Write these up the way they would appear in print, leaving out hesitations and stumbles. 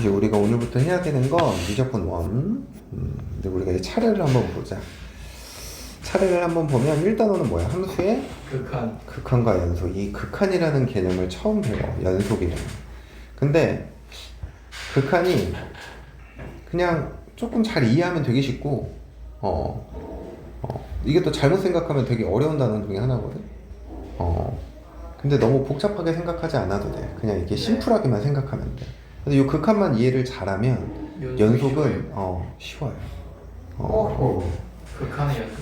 이제 우리가 오늘부터 해야 되는 건 미적분 원. 근데 우리가 이제 차례를 한번 보자. 차례를 한번 보면 1단원은 뭐야? 함수의 극한과 연속. 이 극한이라는 개념을 처음 배워. 연속이라는. 근데 극한이 그냥 조금 잘 이해하면 되게 쉽고 이게 또 잘못 생각하면 되게 어려운 단어 중에 하나거든. 근데 너무 복잡하게 생각하지 않아도 돼. 그냥 이렇게 심플하게만 생각하면 돼. 근데 이 극한만 이해를 잘하면 연속은 쉬워요. 극한의 연속.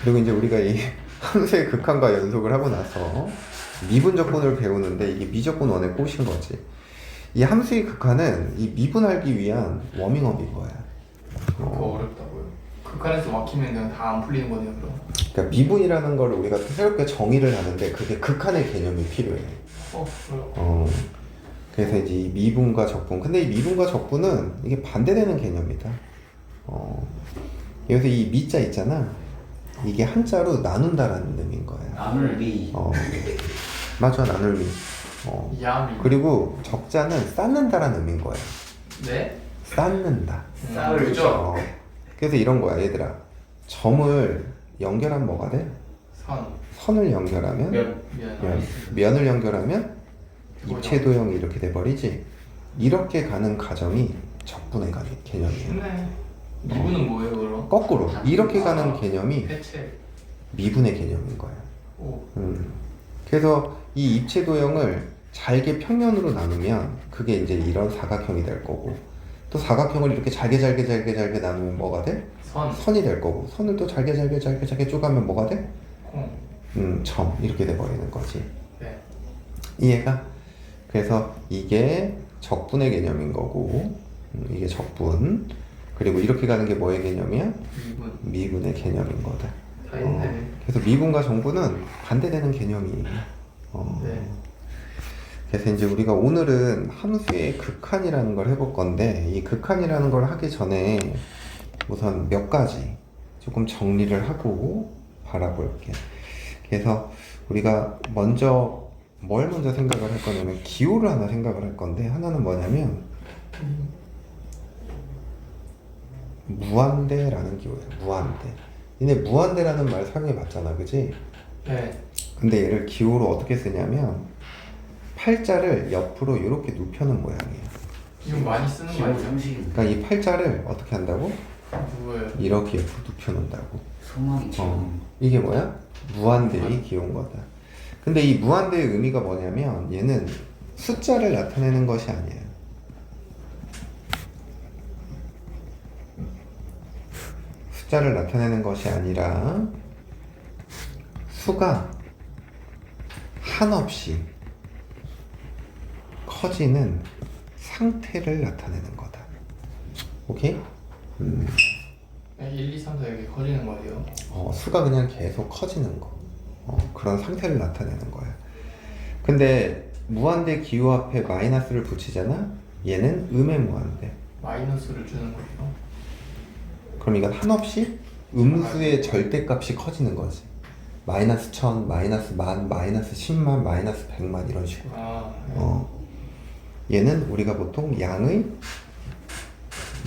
그리고 이제 우리가 이 함수의 극한과 연속을 하고 나서 미분적분을 배우는데 이게 미적분 원에 꽂힌 거지. 이 함수의 극한은 이 미분하기 위한 워밍업인 거야. 그거 어렵다고요? 극한에서 막히면 그냥 다 안 풀리는 거네요, 그럼? 그러니까 미분이라는 걸 우리가 새롭게 정의를 하는데 그게 극한의 개념이 필요해. 그래요? 그래서 이제 이 미분과 적분. 근데 이 미분과 적분은 이게 반대되는 개념이다. 여기서 이 미자 있잖아. 이게 한자로 나눈다라는 의미인 거야. 나눌미. 맞아, 나눌미. 야미. 그리고 적자는 쌓는다라는 의미인 거야. 네? 쌓는다. 그죠? 그래서 이런 거야, 얘들아. 점을 연결하면 뭐가 돼? 선을 연결하면 면을 연결하면 입체도형이 이렇게 돼버리지. 이렇게 가는 과정이 적분의 개념이에요. 네. 미분은 뭐예요, 그럼? 거꾸로 이렇게 가는 개념이 해체. 미분의 개념인 거야. 오. 그래서 이 입체도형을 잘게 평면으로 나누면 그게 이제 이런 사각형이 될 거고, 또 사각형을 이렇게 잘게 나누면 뭐가 돼? 선이 될 거고, 선을 또 잘게 쪼가면 뭐가 돼? 점 이렇게 돼 버리는 거지. 네. 이해가? 그래서 이게 적분의 개념인 거고, 이게 적분. 그리고 이렇게 가는 게 뭐의 개념이야? 미분의 개념인 거다. 다 있네. 그래서 미분과 정분은 반대되는 개념이에요. 네. 그래서 이제 우리가 오늘은 함수의 극한이라는 걸 해볼 건데, 이 극한이라는 걸 하기 전에 우선 몇 가지 조금 정리를 하고 바라볼게. 그래서 우리가 먼저 뭘 먼저 생각을 할 거냐면 기호를 하나 생각을 할 건데, 하나는 뭐냐면 무한대라는 기호예요. 무한대. 얘네 무한대라는 말 사용해봤잖아, 그지? 네. 근데 얘를 기호로 어떻게 쓰냐면 팔자를 옆으로 이렇게 눕혀놓은 모양이에요. 이건 많이 쓰는 거 기본 아니에요? 상식인데. 그러니까 이 팔자를 어떻게 한다고? 누구예요? 이렇게 옆으로 눕혀놓는다고. 소망이처럼. 이게 뭐야? 무한대의 기호인 거다. 근데 이 무한대의 의미가 뭐냐면 얘는 숫자를 나타내는 것이 아니에요. 숫자를 나타내는 것이 아니라 수가 한없이 커지는 상태를 나타내는 거다. 오케이? 1, 2, 3, 4 이렇게 커지는 거예요? 수가 그냥 계속 커지는 거. 그런 상태를 나타내는 거야. 근데 무한대 기호 앞에 마이너스를 붙이잖아? 얘는 음의 무한대. 마이너스를 주는 거예요? 그럼 이건 한없이 음수의 절대값이 커지는 거지. 마이너스 1000, 마이너스 10,000, 마이너스 10만, 마이너스 100만 이런 식으로. 네. 얘는 우리가 보통 양의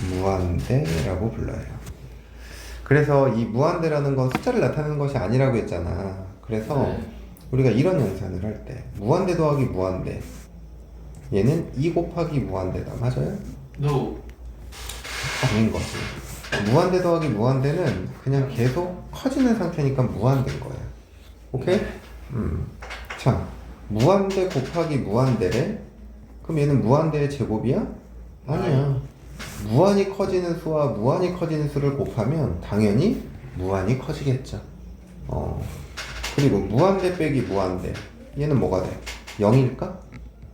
무한대라고 불러요. 그래서 이 무한대라는 건 숫자를 나타내는 것이 아니라고 했잖아. 그래서 네. 우리가 이런 연산을 할 때 무한대 더하기 무한대, 얘는 2 곱하기 무한대다. 맞아요? No. 아닌 거지. 무한대 더하기 무한대는 그냥 계속 커지는 상태니까 무한대인 거야. 오케이? 자, 무한대 곱하기 무한대래? 그럼 얘는 무한대의 제곱이야? 아니야. 무한히 커지는 수와 무한히 커지는 수를 곱하면 당연히 무한히 커지겠죠. 그리고 무한대 빼기 무한대, 얘는 뭐가 돼? 0일까?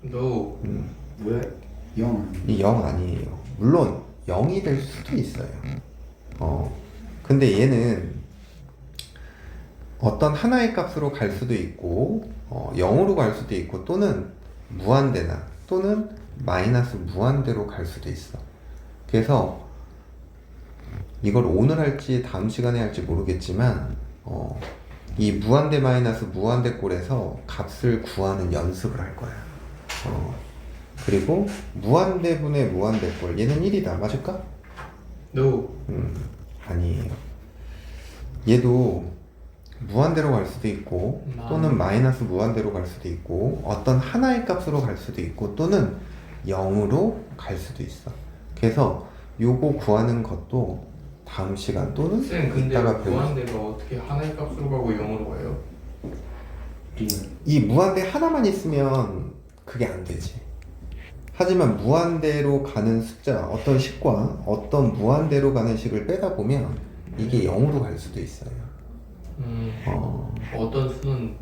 No. 왜? 0. 이 0 아니에요. 물론 0이 될 수도 있어요. 근데 얘는 어떤 하나의 값으로 갈 수도 있고 0으로 갈 수도 있고, 또는 무한대나 또는 마이너스 무한대로 갈 수도 있어. 그래서 이걸 오늘 할지 다음 시간에 할지 모르겠지만 이 무한대 마이너스 무한대 꼴에서 값을 구하는 연습을 할 거야. 그리고 무한대분의 무한대꼴 얘는 1이다. 맞을까? No. 아니에요. 얘도 무한대로 갈 수도 있고 또는 마이너스 무한대로 갈 수도 있고 어떤 하나의 값으로 갈 수도 있고 또는 0으로 갈 수도 있어. 그래서 요거 구하는 것도 다음 시간 또는 쌤 근데 이따가 배울 무한대가 어떻게 하나의 값으로 가고 0으로 가요? 리얼. 이 무한대 하나만 있으면 그게 안 되지. 하지만 무한대로 가는 숫자, 어떤 식과 어떤 무한대로 가는 식을 빼다 보면 이게 0으로 갈 수도 있어요. 어떤 수는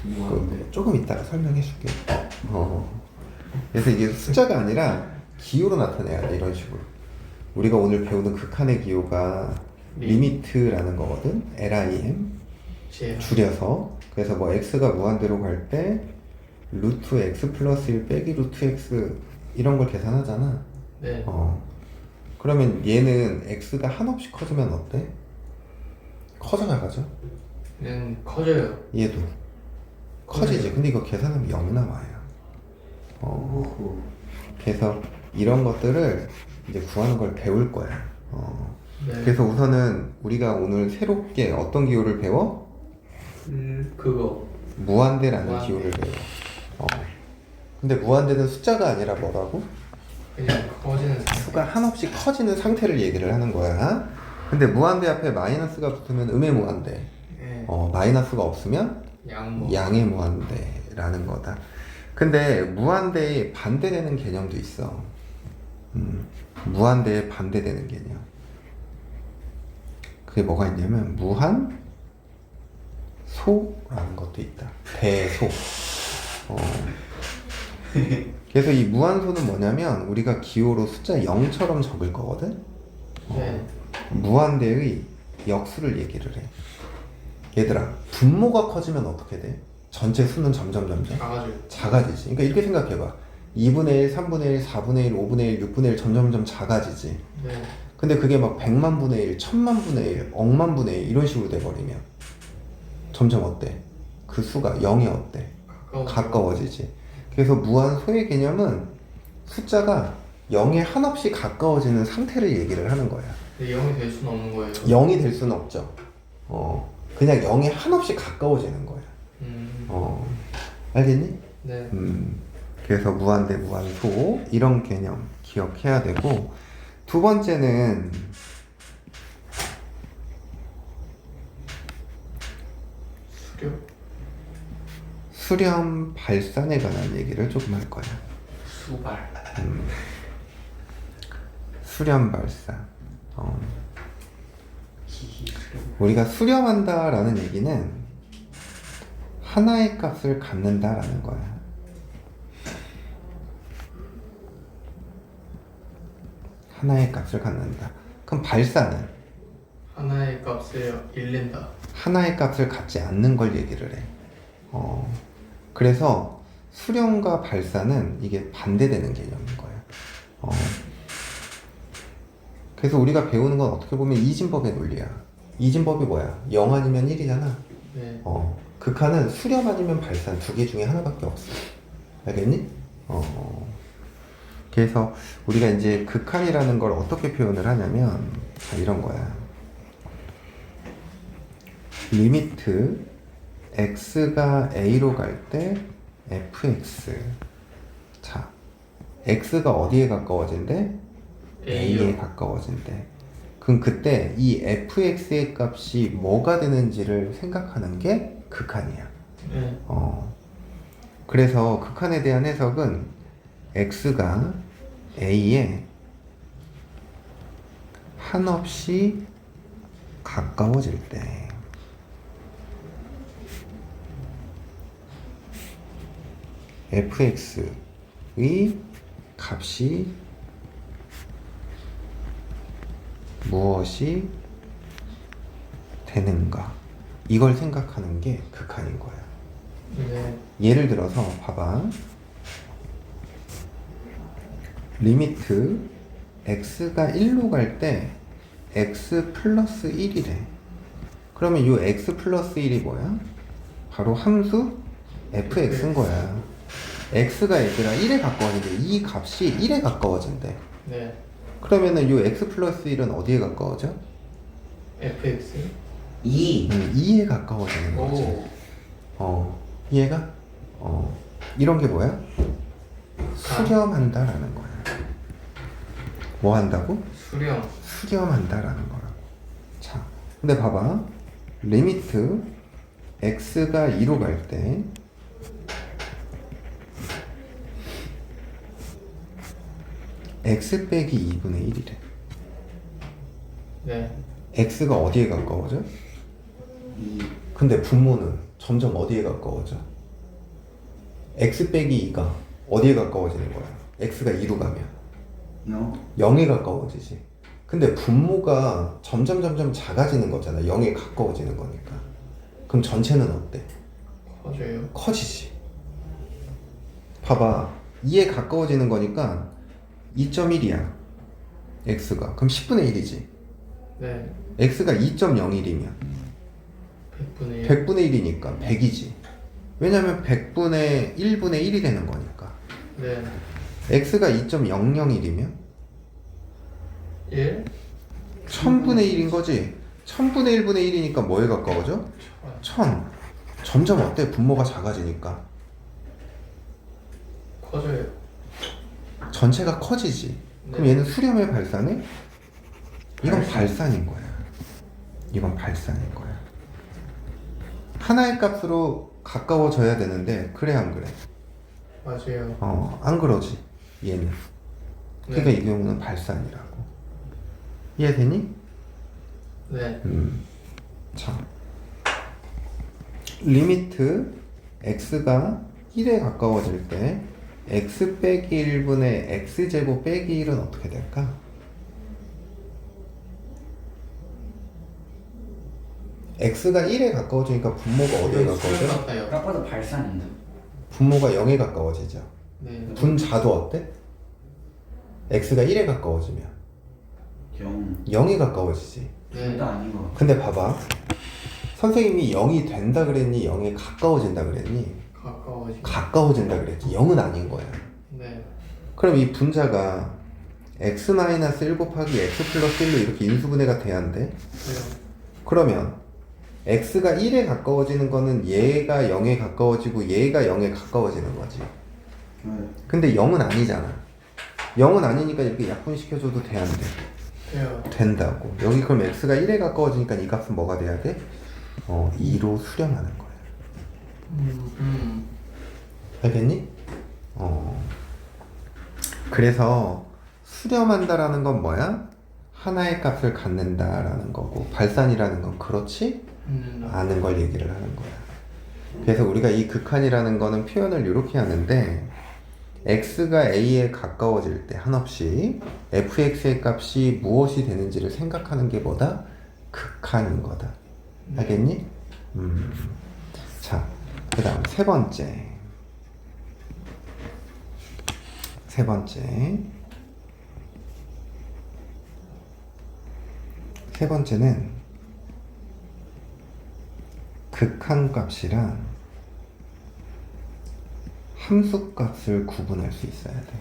무한대. 조금 이따가 설명해 줄게. 그래서 이게 숫자가 아니라 기호로 나타내야 돼, 이런 식으로. 우리가 오늘 배우는 극한의 기호가 리미트라는 거거든. LIM 제 줄여서. 그래서 뭐 x가 무한대로 갈 때 루트 x 플러스 1 빼기 루트 x 이런 걸 계산하잖아. 네. 그러면 얘는 x가 한없이 커지면 어때? 커져 나가죠? 얘는 커져요. 얘도 커지지. 근데 이거 계산하면 0 나와요. 오호. 그래서 이런 것들을 이제 구하는 걸 배울 거야. 네. 그래서 우선은 우리가 오늘 새롭게 어떤 기호를 배워? 그거 무한대라는 무한대. 기호를 배워. 근데 무한대는 숫자가 아니라 뭐라고? 그냥 커지는 상태. 수가 한없이 커지는 상태를 얘기를 하는 거야. 근데 무한대 앞에 마이너스가 붙으면 음의 무한대. 네. 마이너스가 없으면 양모. 양의 무한대라는 거다. 근데 무한대에 반대되는 개념도 있어. 무한대에 반대되는 개념. 그게 뭐가 있냐면 무한 소라는 것도 있다. 대소. 그래서 이 무한소는 뭐냐면 우리가 기호로 숫자 0처럼 적을 거거든. 네. 무한대의 역수를 얘기를 해. 얘들아, 분모가 커지면 어떻게 돼? 전체 수는 점점 작아져요. 작아지지. 그러니까 이렇게 생각해봐. 2분의 1, 3분의 1, 4분의 1, 5분의 1, 6분의 1 점점 작아지지. 네. 근데 그게 막 100만 분의 1, 1000만 분의 1, 억만 분의 1 이런 식으로 돼버리면 점점 어때? 그 수가 0이 어때? 가까워지지. 그래서 무한소의 개념은 숫자가 0에 한없이 가까워지는 상태를 얘기를 하는 거야. 근데 0이 될 수는 없는 거예요. 0이 될 수는 없죠. 그냥 0에 한없이 가까워지는 거야. 알겠니? 네. 그래서 무한대, 무한소 이런 개념 기억해야 되고, 두 번째는 수렴. 수렴 발산에 관한 얘기를 조금 할 거야. 수발. 수렴 발산. 히히. 수렴. 우리가 수렴한다라는 얘기는 하나의 값을 갖는다라는 거야. 하나의 값을 갖는다. 그럼 발산은 하나의 값을 잃는다. 하나의 값을 갖지 않는 걸 얘기를 해. 그래서 수렴과 발산은 이게 반대되는 개념인 거야. 그래서 우리가 배우는 건 어떻게 보면 이진법의 논리야. 이진법이 뭐야? 0 아니면 1이잖아. 네. 극한은 수렴 아니면 발산 두 개 중에 하나밖에 없어. 알겠니? 그래서 우리가 이제 극한이라는 걸 어떻게 표현을 하냐면 이런 거야. 리미트 x가 a로 갈 때 fx. 자, x가 어디에 가까워진대? a에 가까워진대. 그럼 그때 이 fx의 값이 뭐가 되는지를 생각하는 게 극한이야. 네. 그래서 극한에 대한 해석은 x가 a에 한없이 가까워질 때 fx의 값이 무엇이 되는가, 이걸 생각하는 게 극한인 거야. 네. 예를 들어서 봐봐. 리미트 x가 1로 갈 때 x 플러스 1이래. 그러면 이 x 플러스 1이 뭐야? 바로 함수 fx인 거야. x가 얘들아 1에 가까워지는데 이 값이 1에 가까워진대. 네. 그러면은 요 x 플러스 1은 어디에 가까워져? fx. 2. 2에 가까워지는 거지. 오. 이해가? 이런 게 뭐야? 수렴한다라는 거야. 뭐 한다고? 수렴. 수렴한다라는 거라고. 자, 근데 봐봐. 리미트 x가 2로 갈 때 x 빼기 2분의 1이래. 네. x가 어디에 가까워져? 2. 근데 분모는 점점 어디에 가까워져? x 빼기 2가 어디에 가까워지는 거야? x가 2로 가면 0. 0에 가까워지지. 근데 분모가 점점 작아지는 거잖아. 0에 가까워지는 거니까. 그럼 전체는 어때? 커져요. 커지지. 봐봐. 2에 가까워지는 거니까 2.1이야. x가. 그럼 10분의 1이지. 네. x가 2.01이면 100분의 1. 100분의 1이니까 100이지. 왜냐면 100분의 1분의 1이 되는 거니까. 네. x가 2.001이면 1. 1000분의 1인 거지. 1000분의 1분의 1이니까 뭐에 가까워져? 1000. 점점 어때? 분모가 작아지니까 커져요. 전체가 커지지. 그럼 네. 얘는 수렴의 발산에? 이건 발산. 발산인 거야. 이건 발산인 거야. 하나의 값으로 가까워져야 되는데 그래 안 그래? 맞아요. 안 그러지 얘는. 그러니까 네. 이 경우는 발산이라고. 이해되니? 네. 자, 리미트 x가 1에 가까워질 때 x 빼기 1분의 x제곱 빼기 1은 어떻게 될까? x가 1에 가까워지니까 분모가 어디에 가까워져? 같아요. 딱 봐도 발산인데. 분모가 0에 가까워지죠. 네. 분자도 어때? x가 1에 가까워지면 0. 0에 가까워지지. 네. 둘다 아닌 것 같아. 근데 봐봐. 선생님이 0이 된다 그랬니? 0에 가까워진다 그랬니? 가까워지. 가까워진다 그랬지. 0은 아닌 거야. 네. 그럼 이 분자가 x-1 곱하기 x 플러스 1로 이렇게 인수분해가 돼야 한대. 네. 그러면 x가 1에 가까워지는 거는 얘가 0에 가까워지고 얘가 0에 가까워지는 거지. 네. 근데 0은 아니잖아. 0은 아니니까 이렇게 약분시켜줘도 돼, 안 돼? 돼요. 된다고. 여기 그럼 x가 1에 가까워지니까 이 값은 뭐가 돼야 돼? 2로 수렴하는 거야. 알겠니? 그래서 수렴한다라는 건 뭐야? 하나의 값을 갖는다라는 거고, 발산이라는 건 그렇지 않은 걸 얘기를 하는 거야. 그래서 우리가 이 극한이라는 거는 표현을 이렇게 하는데, x가 a에 가까워질 때 한없이 fx의 값이 무엇이 되는지를 생각하는 게 뭐다? 극한인 거다. 알겠니? 자, 그 다음 세 번째. 세 번째는 극한값이랑 함수값을 구분할 수 있어야 돼.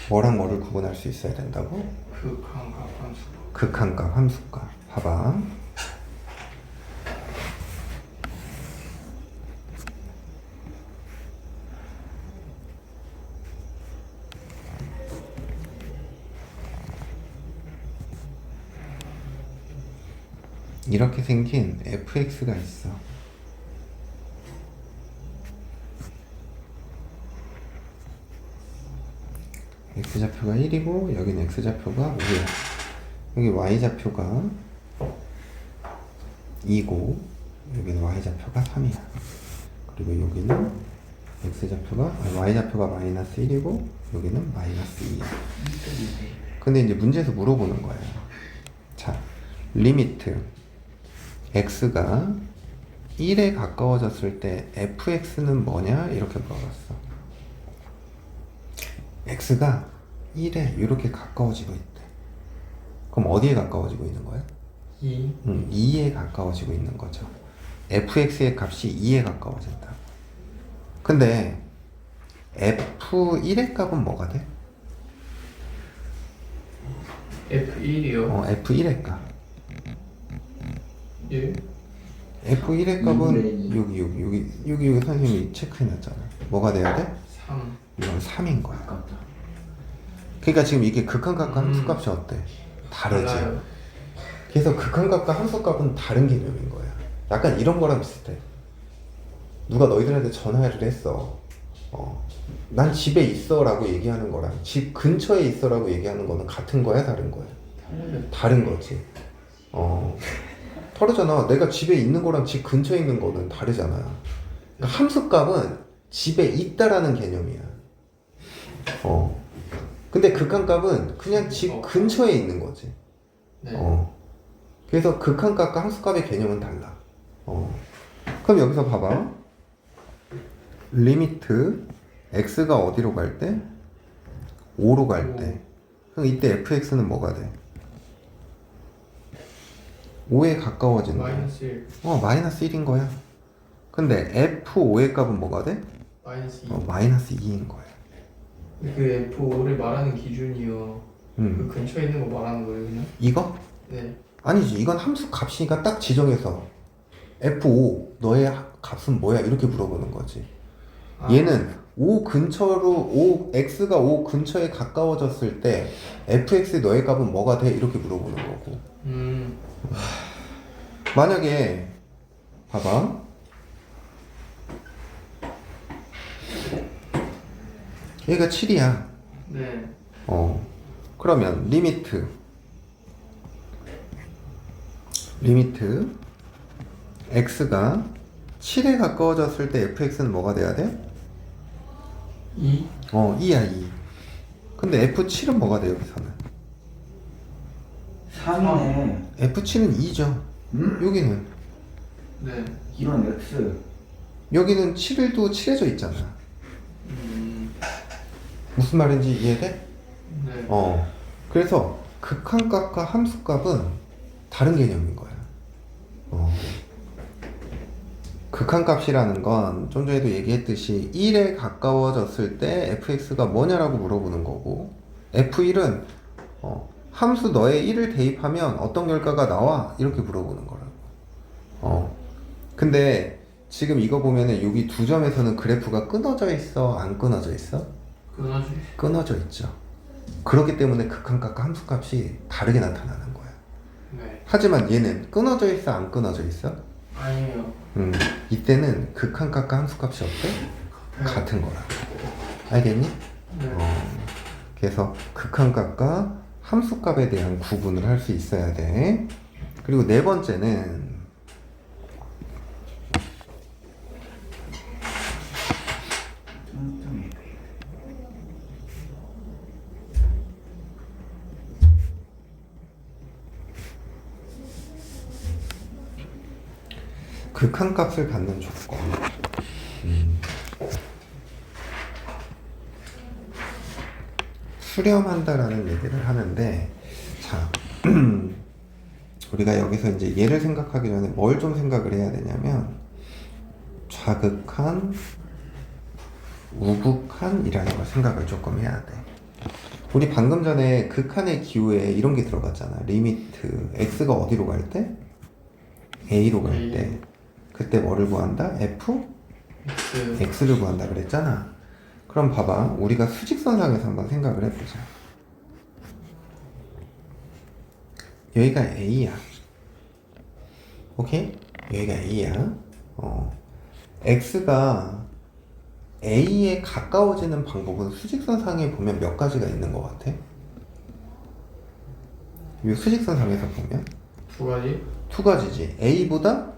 뭐랑 뭐를 구분할 수 있어야 된다고? 극한값 함수. 극한값, 함수값. 봐봐. 이렇게 생긴 fx가 있어. x좌표가 1이고 여기는 x좌표가 5야. 여기 y좌표가 2고 여기는 y좌표가 3이야. 그리고 여기는 y좌표가 마이너스 1이고 여기는 마이너스 2야. 근데 이제 문제에서 물어보는 거야. 자, 리미트 x가 1에 가까워졌을 때 fx는 뭐냐? 이렇게 물어봤어. x가 1에 이렇게 가까워지고 있대. 그럼 어디에 가까워지고 있는 거야? 2. 2에 가까워지고 있는 거죠. fx의 값이 2에 가까워진다. 근데 F1의 값은 뭐가 돼? F1이요. F1의 값. 예. F1의 값은 이분의 여기 선생님이 체크해놨잖아. 뭐가 돼야 돼? 3. 이건 3인 거야. 아깝다. 그러니까 지금 이게 극한값과 함수값이 어때? 다르지. 달라요. 그래서 극한값과 함수값은 다른 개념인 거야. 약간 이런 거랑 비슷해. 누가 너희들한테 전화를 했어. 난 집에 있어라고 얘기하는 거랑 집 근처에 있어라고 얘기하는 거는 같은 거야, 다른 거야? 다른 거지. 다르잖아. 내가 집에 있는 거랑 집 근처에 있는 거는 다르잖아. 그러니까 함수값은 집에 있다라는 개념이야. 근데 극한값은 그냥 집 근처에 있는 거지. 네. 그래서 극한값과 함수값의 개념은 달라. 그럼 여기서 봐봐. 리미트 x가 어디로 갈 때? 5로 갈 때. 그럼 이때 fx는 뭐가 돼? 5에 가까워진다. 마이너스 1. 마이너스 1인 거야. 근데 f5의 값은 뭐가 돼? 마이너스 2. 마이너스 2인 거야. 그 F5를 말하는 기준이요. 그 음. 근처에 있는 거 말하는 거예요, 그냥? 이거? 네. 아니지. 이건 함수 값이니까 딱 지정해서 f5 너의 값은 뭐야? 이렇게 물어보는 거지. 얘는 5 근처로 x가 5 근처에 가까워졌을 때 fx의 너의 값은 뭐가 돼? 이렇게 물어보는 거고. 만약에 봐봐. 얘가 7이야. 네. 그러면 리미트 x가 7에 가까워졌을 때 fx는 뭐가 돼야 돼? 2. 2야 2. 근데 f7은 뭐가 돼 여기서는? 3이네. f7은 2죠. 여기는 네. 이런 x. 여기는 7도 칠해져 있잖아. 무슨 말인지 이해돼? 네. 그래서 극한값과 함수값은 다른 개념인 거야. 극한값이라는 건 좀 전에도 얘기했듯이 1에 가까워졌을 때 fx가 뭐냐라고 물어보는 거고, f1은 함수 너의 1을 대입하면 어떤 결과가 나와? 이렇게 물어보는 거라고. 근데 지금 이거 보면은 여기 두 점에서는 그래프가 끊어져 있어? 안 끊어져 있어? 그거지. 끊어져 있죠. 그렇기 때문에 극한값과 함수값이 다르게 나타나는 거야. 네. 하지만 얘는 끊어져 있어? 안 끊어져 있어? 아니에요. 이때는 극한값과 함수값이 어때? 같은 거라. 알겠니? 네. 그래서 극한값과 함수값에 대한 구분을 할 수 있어야 돼. 그리고 네 번째는 극한값을 갖는 조건. 수렴한다라는 얘기를 하는데, 자, 우리가 여기서 이제 얘를 생각하기 전에 뭘 좀 생각을 해야 되냐면, 좌극한, 우극한이라는 걸 생각을 조금 해야 돼. 우리 방금 전에 극한의 기호에 이런 게 들어갔잖아. 리미트 x가 어디로 갈 때? a로 갈 때. 그때 뭐를 구한다? f? x를 구한다 그랬잖아. 그럼 봐봐. 우리가 수직선상에서 한번 생각을 해보자. 여기가 a야. 오케이? 여기가 a야. x가 a에 가까워지는 방법은 수직선상에 보면 몇 가지가 있는 것 같아? 이 수직선상에서 보면 두 가지. 두 가지지. a보다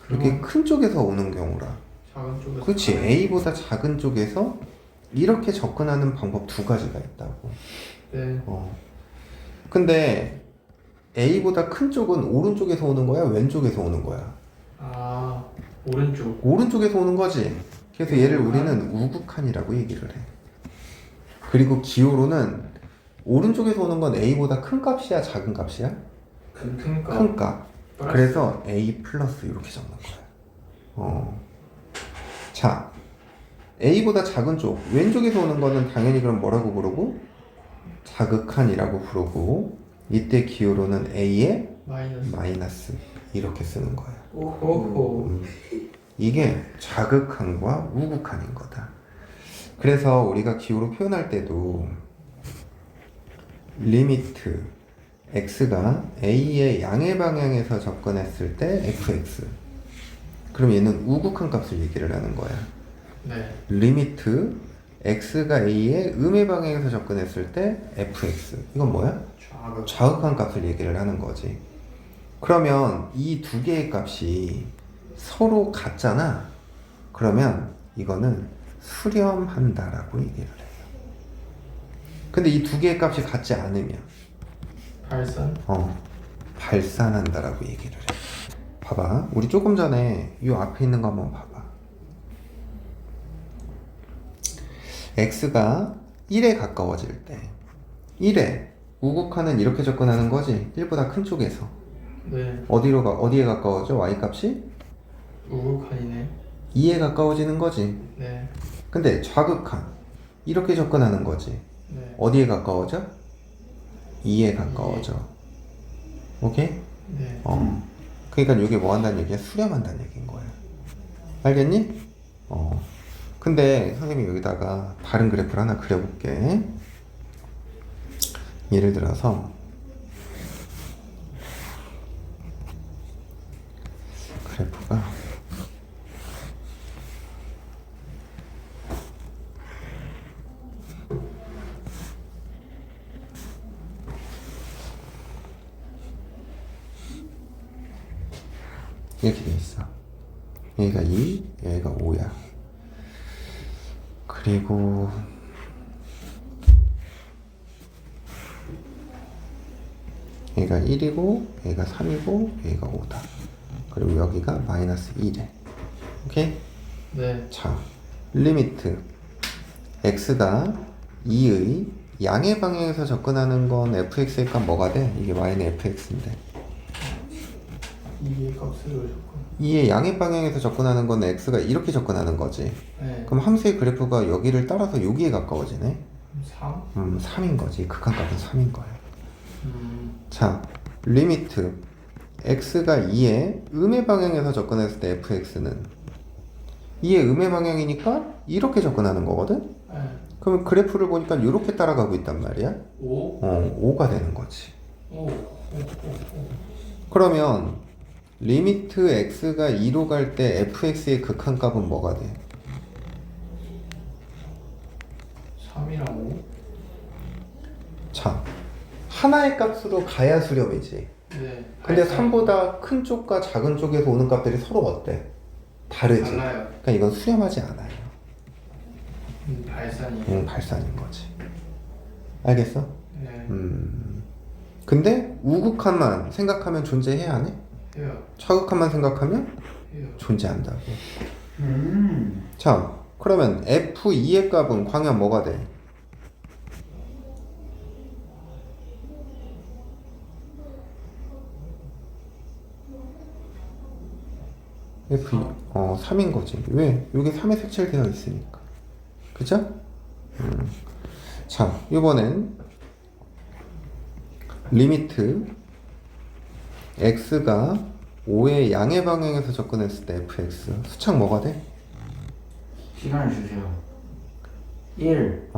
이렇게 큰 쪽에서 오는 경우라. 작은 쪽에서. 그렇지. a보다 작은 쪽에서 이렇게 접근하는 방법 두 가지가 있다고. 네. 근데 a보다 큰 쪽은 오른쪽에서 오는 거야? 왼쪽에서 오는 거야? 아, 오른쪽. 오른쪽에서 오는 거지. 그래서 얘를 우리는 우극한이라고 얘기를 해. 그리고 기호로는 오른쪽에서 오는 건 a보다 큰 값이야? 작은 값이야? 큰 거. 큰 값. 그래서 a 플러스 이렇게 적는 거야. 자, a보다 작은 쪽 왼쪽에서 오는 거는 당연히 그럼 뭐라고 부르고? 자극한이라고 부르고 이때 기호로는 a의 마이너스. 마이너스 이렇게 쓰는 거야. 오호. 이게 자극한과 우극한인 거다. 그래서 우리가 기호로 표현할 때도 리미트 x가 a의 양의 방향에서 접근했을 때 fx 그럼 얘는 우극한 값을 얘기를 하는 거야. 네. 리미트 x가 a의 음의 방향에서 접근했을 때 fx 이건 뭐야? 좌극. 자극한 값을 얘기를 하는 거지. 그러면 이 두 개의 값이 서로 같잖아. 그러면 이거는 수렴한다라고 얘기를 해요. 근데 이 두 개의 값이 같지 않으면 발산. 발산한다라고 얘기를 해. 봐봐. 우리 조금 전에 이 앞에 있는 거 한번 봐봐. x가 1에 가까워질 때 1에 우극한은 이렇게 접근하는 거지. 1보다 큰 쪽에서 네. 어디에 가까워져? y 값이 우극한이네. 2에 가까워지는 거지. 네. 근데 좌극한 이렇게 접근하는 거지. 네. 어디에 가까워져? 2에 가까워져. 오케이? 네. 그러니까 이게 뭐 한다는 얘기야? 수렴한다는 얘기인 거야. 알겠니? 근데 선생님이 여기다가 다른 그래프를 하나 그려볼게. 예를 들어서 그래프가 이렇게 돼 있어. 여기가 2, 여기가 5야. 그리고 여기가 1이고 여기가 3이고 여기가 5다. 그리고 여기가 마이너스 1에. 오케이? 네. 자, 리미트 x가 2의 양의 방향에서 접근하는 건 fx의 값 뭐가 돼? 이게 y는 fx인데 이 값으로 조금. 2의 양의 방향에서 접근하는 건 x가 이렇게 접근하는 거지. 네. 그럼 함수의 그래프가 여기를 따라서 여기에 가까워지네. 3. 3인 거지. 극한값은 3인 거야. 자, 리미트 x가 2의 음의 방향에서 접근했을 때 fx는 2의 음의 방향이니까 이렇게 접근하는 거거든? 네. 그러면 그래프를 보니까 이렇게 따라가고 있단 말이야. 5. 5가 되는 거지. 5. 그러면 리미트 x가 2로 갈 때 fx의 극한값은 뭐가 돼? 3이랑 5. 자, 하나의 값으로 가야 수렴이지. 네. 근데 발산. 3보다 큰 쪽과 작은 쪽에서 오는 값들이 서로 어때? 다르지. 달라요. 그러니까 이건 수렴하지 않아요. 발산이에요. 발산인 거지. 알겠어? 네. 근데 우극한만 생각하면 존재해야 하네? 해요. 좌극한만 생각하면 해요. 존재한다고. 자, 그러면 F2의 값은 광연 뭐가 돼? F2, 3인 거지. 왜? 여기 3에 색칠되어 있으니까. 그죠? 자, 이번엔 리미트 x가 5의 양의 방향에서 접근했을 때 fx 수착 뭐가 돼? 시간을 주세요. 1.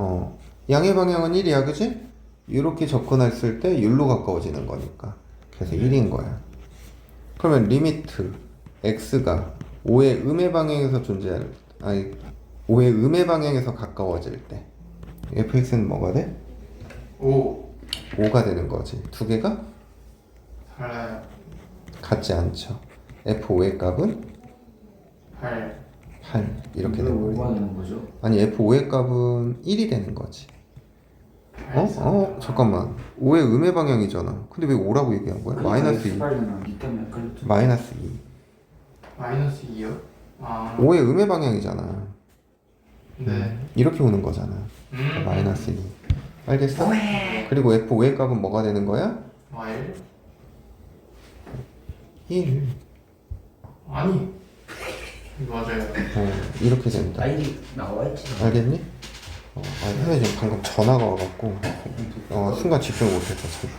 양의 방향은 1이야, 그지? 이렇게 접근했을 때 1로 가까워지는 거니까. 그래서 1인 거야. 그러면 리미트 x가 5의 음의 방향에서 5의 음의 방향에서 가까워질 때 fx는 뭐가 돼? 5. 5가 되는 거지. 두 개가 달라요. 같지 않죠. f5의 값은 8. 8 이렇게 왜 되는 5가 거지. 되는 거죠? 아니 f5의 값은 1이 되는 거지. 잠깐만. 5의 음의 방향이잖아. 근데 왜 5라고 얘기한 거야? 마이너스 2. 니 때문에 그랬죠. 마이너스 2. 마이너스 2요? 아. 5의 음의 방향이잖아. 네. 이렇게 오는 거잖아. 마이너스 2. 알겠어? 그리고 f5의 값은 뭐가 되는 거야? 마일? 1. 아니. 맞아요. 이렇게 된다. 아이디 나와있지. 알겠니? 아니, 현에 지금 방금 전화가 와갖고 순간 집중을 못했어 지금.